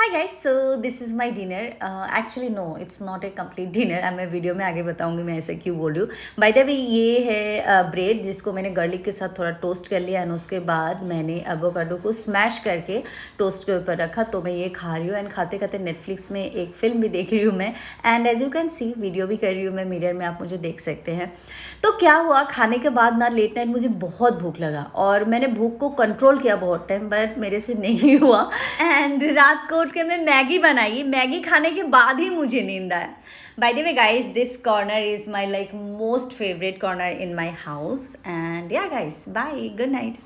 Hi guys, so this is my dinner. Actually no, it's not a complete dinner. मैं video में आगे बताऊंगी मैं ऐसे क्यों बोल रही हूँ। बाय द वे, ये है ब्रेड जिसको मैंने गार्लिक के साथ थोड़ा टोस्ट कर लिया एंड उसके बाद मैंने एवोकाडो को स्मैश करके टोस्ट के ऊपर रखा, तो मैं ये खा रही हूँ। एंड खाते खाते नेटफ्लिक्स में एक फिल्म भी देख रही हूँ मैं। And as you can see, video भी कर रही हूँ मैं मिरर में, आप मुझे देख सकते हैं। तो क्या हुआ, खाने के बाद ना लेट नाइट मुझे बहुत भूख लगा और मैंने भूख को कंट्रोल किया बहुत टाइम, बट मेरे से नहीं हुआ। एंड रात को उठ के मैं मैगी बनाई। मैगी खाने के बाद ही मुझे नींद आया। By the way guys, this corner is my like most favourite corner in my house. And या गाइस, बाय, गुड नाइट।